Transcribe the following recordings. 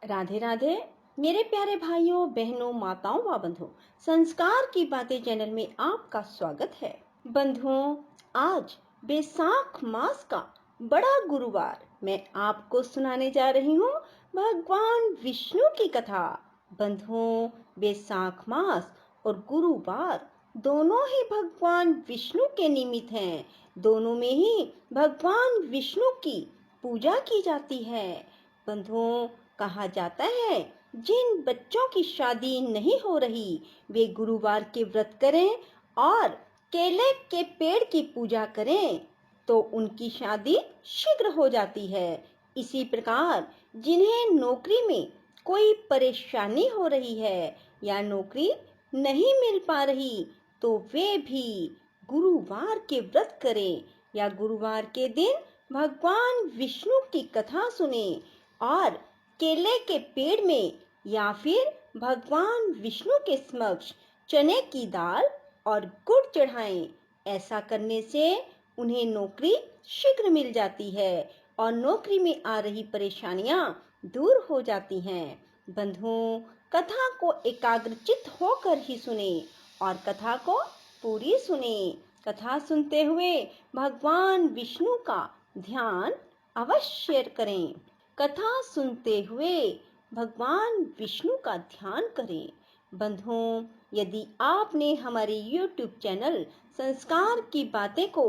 राधे राधे। मेरे प्यारे भाइयों बहनों माताओं व बंधुओं, संस्कार की बातें चैनल में आपका स्वागत है। बंधुओं, आज बैसाख मास का बड़ा गुरुवार मैं आपको सुनाने जा रही हूँ भगवान विष्णु की कथा। बंधुओं, बैसाख मास और गुरुवार दोनों ही भगवान विष्णु के निमित्त हैं। दोनों में ही भगवान विष्णु की पूजा की जाती है। बंधुओं, कहा जाता है जिन बच्चों की शादी नहीं हो रही वे गुरुवार के व्रत करें और केले के पेड़ की पूजा करें तो उनकी शादी शीघ्र हो जाती है। इसी प्रकार जिन्हें नौकरी में कोई परेशानी हो रही है या नौकरी नहीं मिल पा रही तो वे भी गुरुवार के व्रत करें या गुरुवार के दिन भगवान विष्णु की कथा सुने और केले के पेड़ में या फिर भगवान विष्णु के समक्ष चने की दाल और गुड़ चढ़ाएं। ऐसा करने से उन्हें नौकरी शीघ्र मिल जाती है और नौकरी में आ रही परेशानियां दूर हो जाती हैं। बंधुओं, कथा को एकाग्रचित्त होकर ही सुने और कथा को पूरी सुने। कथा सुनते हुए भगवान विष्णु का ध्यान अवश्य करें। कथा सुनते हुए भगवान विष्णु का ध्यान करें। बंधुओं, यदि आपने हमारे YouTube चैनल संस्कार की बातें को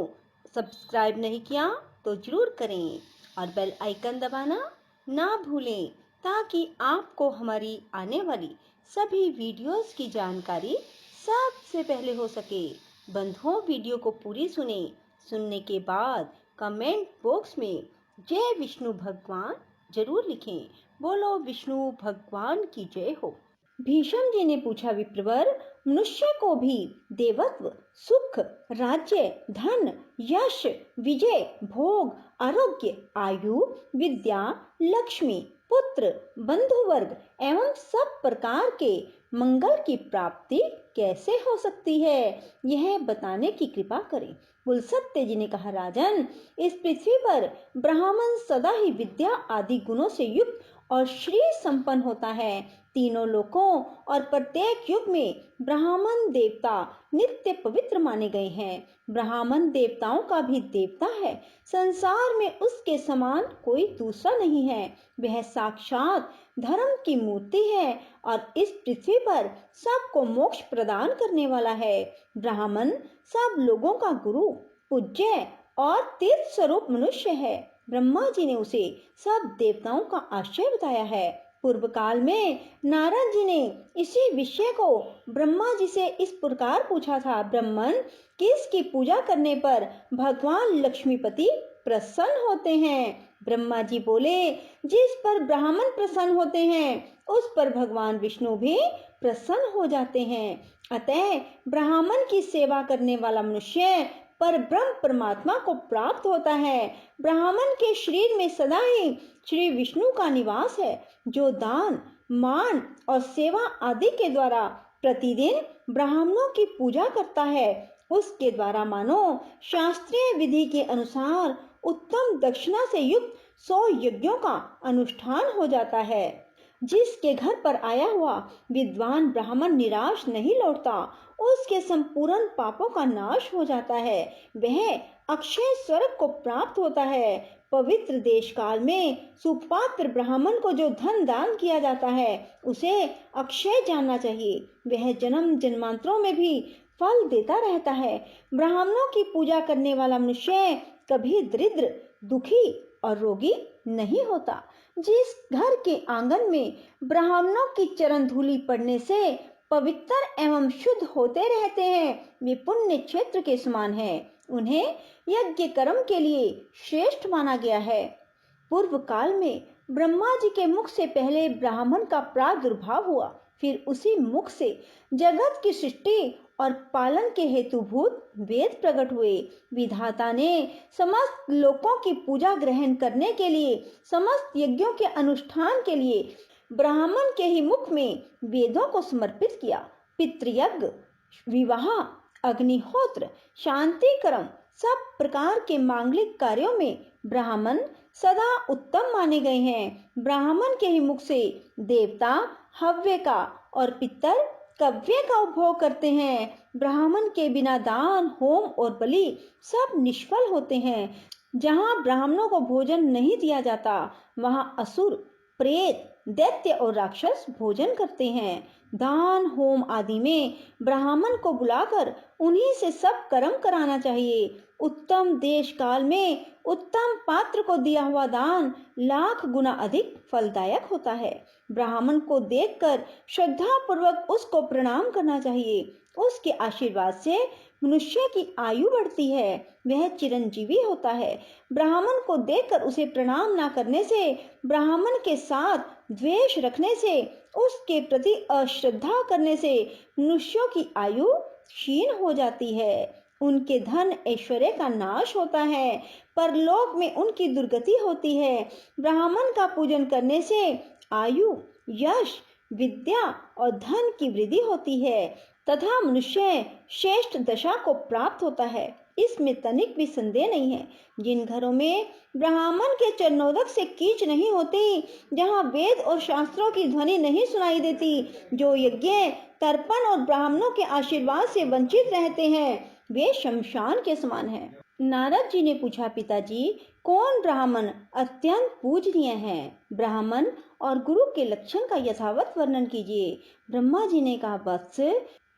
सब्सक्राइब नहीं किया तो जरूर करें और बेल आइकन दबाना ना भूलें ताकि आपको हमारी आने वाली सभी वीडियोस की जानकारी सबसे पहले हो सके। बंधुओं, वीडियो को पूरी सुने। सुनने के बाद कमेंट बॉक्स में जय विष्णु भगवान जरूर लिखें। बोलो विष्णु भगवान की जय हो। भीष्म जी ने पूछा, विप्रवर, मनुष्य को भी देवत्व, सुख, राज्य, धन, यश, विजय, भोग, आरोग्य, आयु, विद्या, लक्ष्मी, पुत्र, बंधु वर्ग एवं सब प्रकार के मंगल की प्राप्ति कैसे हो सकती है, यह बताने की कृपा करें। पुलस्त्य जी ने कहा, राजन, इस पृथ्वी पर ब्राह्मण सदा ही विद्या आदि गुणों से युक्त और श्री संपन्न होता है। तीनों लोकों और प्रत्येक युग में ब्राह्मण देवता नित्य पवित्र माने गए हैं। ब्राह्मण देवताओं का भी देवता है। संसार में उसके समान कोई दूसरा नहीं है। वह साक्षात धर्म की मूर्ति है और इस पृथ्वी पर सबको मोक्ष प्रदान करने वाला है। ब्राह्मण सब लोगों का गुरु, पूज्य और तीर्थ स्वरूप मनुष्य है। ब्रह्मा जी ने उसे सब देवताओं का आश्रय बताया है। पूर्व काल में नारद जी ने इसी विषय को ब्रह्मा जी से इस प्रकार पूछा था, ब्राह्मण किसकी पूजा करने पर भगवान लक्ष्मीपति प्रसन्न होते हैं? ब्रह्मा जी बोले, जिस पर ब्राह्मण प्रसन्न होते हैं उस पर भगवान विष्णु भी प्रसन्न हो जाते हैं। अतः ब्राह्मण की सेवा करने वाला मनुष्य पर ब्रह्म परमात्मा को प्राप्त होता है। ब्राह्मण के शरीर में सदा ही श्री विष्णु का निवास है, जो दान, मान और सेवा आदि के द्वारा प्रतिदिन ब्राह्मणों की पूजा करता है। उसके द्वारा मानो शास्त्रीय विधि के अनुसार उत्तम दक्षिणा से युक्त 100 यज्ञों का अनुष्ठान हो जाता है। जिसके घर पर आया हुआ विद्वान ब्राह्मण निराश नहीं लौटता, उसके संपूर्ण पापों का नाश हो जाता है। वह अक्षय स्वर्ग को प्राप्त होता है। पवित्र देश काल में सुपात्र ब्राह्मण को जो धन दान किया जाता है उसे अक्षय जानना चाहिए। वह जन्म जन्मांतरों में भी फल देता रहता है। ब्राह्मणों की पूजा करने वाला मनुष्य कभी दरिद्र, दुखी और रोगी नहीं होता। जिस घर के आंगन में ब्राह्मणों की चरण धूलि पड़ने से पवित्र एवं शुद्ध होते रहते हैं, वे पुण्य क्षेत्र के समान है। उन्हें यज्ञ कर्म के लिए श्रेष्ठ माना गया है। पूर्व काल में ब्रह्मा जी के मुख से पहले ब्राह्मण का प्रादुर्भाव हुआ, फिर उसी मुख से जगत की सृष्टि और पालन के हेतुभूत वेद प्रकट हुए। विधाता ने समस्त लोकों की पूजा ग्रहण करने के लिए, समस्त यज्ञों के अनुष्ठान के लिए ब्राह्मण के ही मुख में वेदों को समर्पित किया। पितृयज्ञ, विवाह, अग्निहोत्र, शांति कर्म, सब प्रकार के मांगलिक कार्यों में ब्राह्मण सदा उत्तम माने गए हैं। ब्राह्मण के ही मुख से देवता हव्य का और पितर कव्य का उपभोग करते हैं। ब्राह्मण के बिना दान, होम और बलि सब निष्फल होते हैं। जहाँ ब्राह्मणों को भोजन नहीं दिया जाता, वहाँ असुर, प्रेत, दैत्य और राक्षस भोजन करते हैं। दान, होम आदि में ब्राह्मण को बुलाकर उन्हीं से सब कर्म कराना चाहिए। उत्तम देश काल में उत्तम पात्र को दिया हुआ दान लाख गुना अधिक फलदायक होता है। ब्राह्मण को देखकर श्रद्धा पूर्वक उसको प्रणाम करना चाहिए। उसके आशीर्वाद से मनुष्य की आयु बढ़ती है, वह चिरंजीवी होता है। ब्राह्मण को देखकर उसे प्रणाम न करने से, ब्राह्मण के साथ द्वेष रखने से, उसके प्रति अश्रद्धा करने से मनुष्यों की आयु क्षीण हो जाती है। उनके धन ऐश्वर्य का नाश होता है, परलोक में उनकी दुर्गति होती है। ब्राह्मण का पूजन करने से आयु, यश, विद्या और धन की वृद्धि होती है तथा मनुष्य श्रेष्ठ दशा को प्राप्त होता है। इसमें तनिक भी संदेह नहीं है। जिन घरों में ब्राह्मण के चरणोदक से कीच नहीं होती, जहाँ वेद और शास्त्रों की ध्वनि नहीं सुनाई देती, जो यज्ञ, तर्पण और ब्राह्मणों के आशीर्वाद से वंचित रहते हैं, वे शमशान के समान हैं। नारद जी ने पूछा, पिताजी, कौन ब्राह्मण अत्यंत पूजनीय है? ब्राह्मण और गुरु के लक्षण का यथावत वर्णन कीजिए। ब्रह्मा जी ने कहा, वत्स,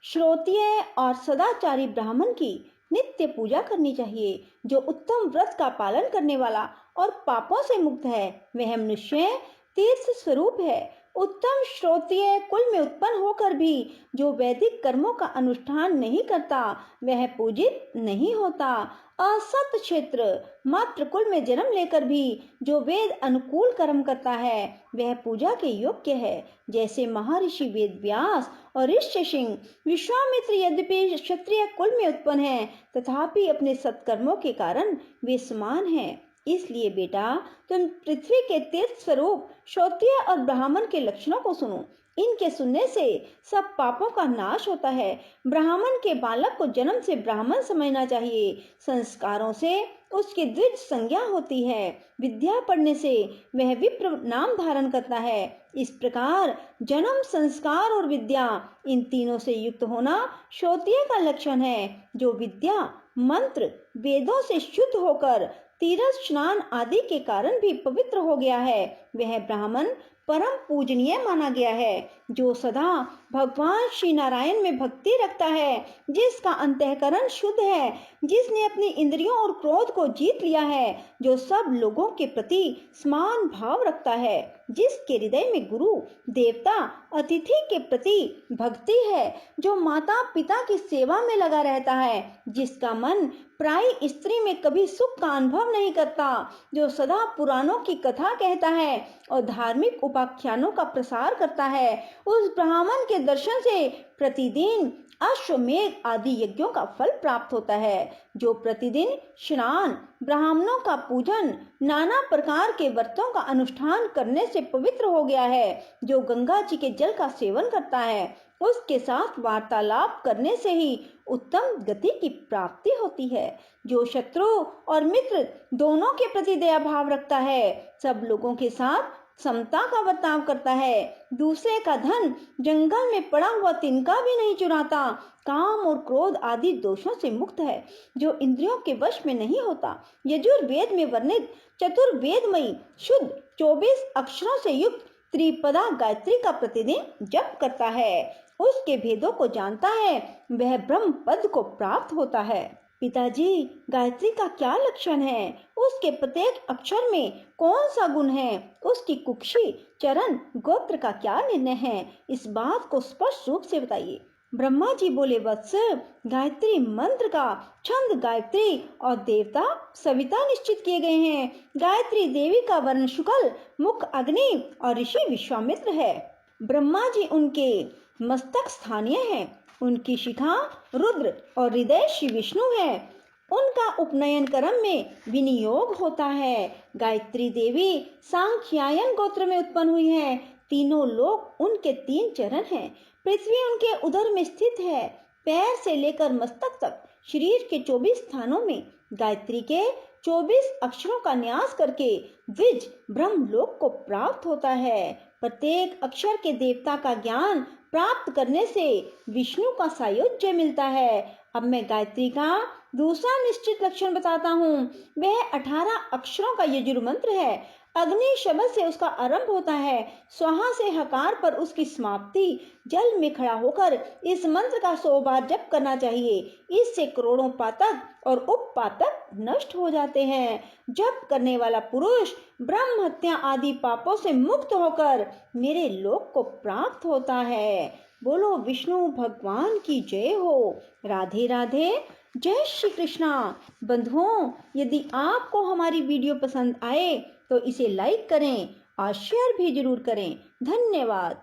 श्रोत्रिय और सदाचारी ब्राह्मण की नित्य पूजा करनी चाहिए। जो उत्तम व्रत का पालन करने वाला और पापों से मुक्त है, वह मनुष्य तीर्थ स्वरूप है। उत्तम श्रोत्रिय कुल में उत्पन्न होकर भी जो वैदिक कर्मों का अनुष्ठान नहीं करता, वह पूजित नहीं होता। असत क्षेत्र मात्र कुल में जन्म लेकर भी जो वेद अनुकूल कर्म करता है, वह पूजा के योग्य है। जैसे महर्षि वेद व्यास और ऋष्यसिंह, विश्वामित्र यद्यपि क्षत्रिय कुल में उत्पन्न है, तथापि अपने सत्कर्मों के कारण वे समान हैं। इसलिए बेटा, तुम पृथ्वी के तीर्थ स्वरूप श्रोत्रिय और ब्राह्मण के लक्षणों को सुनो। इनके सुनने से सब पापों का नाश होता है। ब्राह्मण के बालक को जन्म से ब्राह्मण समझना चाहिए। संस्कारों से उसकी द्विज संज्ञा होती है। विद्या पढ़ने से वह विप्र नाम धारण करता है। इस प्रकार जन्म, संस्कार और विद्या, इन तीनों से युक्त होना श्रोत्रिय का लक्षण है। जो विद्या, मंत्र, वेदों से शुद्ध होकर तीर्थ स्नान आदि के कारण भी पवित्र हो गया है, वह ब्राह्मण परम पूजनीय माना गया है। जो सदा भगवान श्री नारायण में भक्ति रखता है, जिसका अंतःकरण शुद्ध है, जिसने अपनी इंद्रियों और क्रोध को जीत लिया है, जो सब लोगों के प्रति समान भाव रखता है, जिसके हृदय में गुरु, देवता, अतिथि के प्रति भक्ति है, जो माता पिता की सेवा में लगा रहता है, जिसका मन प्राय स्त्री में कभी सुख का अनुभव नहीं करता, जो सदा पुराणों की कथा कहता है और धार्मिक उपाख्यानों का प्रसार करता है, उस ब्राह्मण के दर्शन से प्रतिदिन अश्वमेध आदि यज्ञों का फल प्राप्त होता है। जो प्रतिदिन स्नान, ब्राह्मणों का पूजन, नाना प्रकार के व्रतों का अनुष्ठान करने से पवित्र हो गया है, जो गंगा जी के जल का सेवन करता है, उसके साथ वार्तालाप करने से ही उत्तम गति की प्राप्ति होती है। जो शत्रु और मित्र दोनों के प्रति दया भाव रखता है, सब लोगों के साथ समता का बर्ताव करता है, दूसरे का धन जंगल में पड़ा हुआ तिनका भी नहीं चुराता, काम और क्रोध आदि दोषों से मुक्त है, जो इंद्रियों के वश में नहीं होता, यजुर्वेद में वर्णित चतुर्वेदमयी शुद्ध 24 अक्षरों से युक्त त्रिपदा गायत्री का प्रतिदिन जप करता है, उसके भेदों को जानता है, वह ब्रह्म पद को प्राप्त होता है। पिताजी, गायत्री का क्या लक्षण है? उसके प्रत्येक अक्षर में कौन सा गुण है? उसकी कुक्षी, चरण, गोत्र का क्या निर्णय है? इस बात को स्पष्ट रूप से बताइए। ब्रह्मा जी बोले, वत्स, गायत्री मंत्र का छंद गायत्री और देवता सविता निश्चित किए गए हैं। गायत्री देवी का वर्ण शुक्ल, मुख अग्नि और ऋषि विश्वामित्र है। ब्रह्मा जी उनके मस्तक स्थानीय है, उनकी शिखा रुद्र और हृदय श्री विष्णु है। उनका उपनयन क्रम में विनियोग होता है। गायत्री देवी सांख्यायन गोत्र में उत्पन्न हुई है। तीनों लोक उनके 3 चरण हैं। पृथ्वी उनके उदर में स्थित है। पैर से लेकर मस्तक तक शरीर के 24 स्थानों में गायत्री के 24 अक्षरों का न्यास करके द्विज ब्रह्मलोक को प्राप्त होता है। प्रत्येक अक्षर के देवता का ज्ञान प्राप्त करने से विष्णु का सायुज्य मिलता है। अब मैं गायत्री का दूसरा निश्चित लक्षण बताता हूँ। वह 18 अक्षरों का यजुर मंत्र है। अग्नि शब्द से उसका आरंभ होता है, स्वाहा से हकार पर उसकी समाप्ति। जल में खड़ा होकर इस मंत्र का 100 बार जप करना चाहिए। इससे करोड़ों पातक और उपपातक नष्ट हो जाते हैं। जप करने वाला पुरुष ब्रह्म हत्या आदि पापों से मुक्त होकर मेरे लोक को प्राप्त होता है। बोलो विष्णु भगवान की जय हो। राधे राधे। जय श्री कृष्णा। बंधुओं, यदि आपको हमारी वीडियो पसंद आए तो इसे लाइक करें और शेयर भी जरूर करें। धन्यवाद।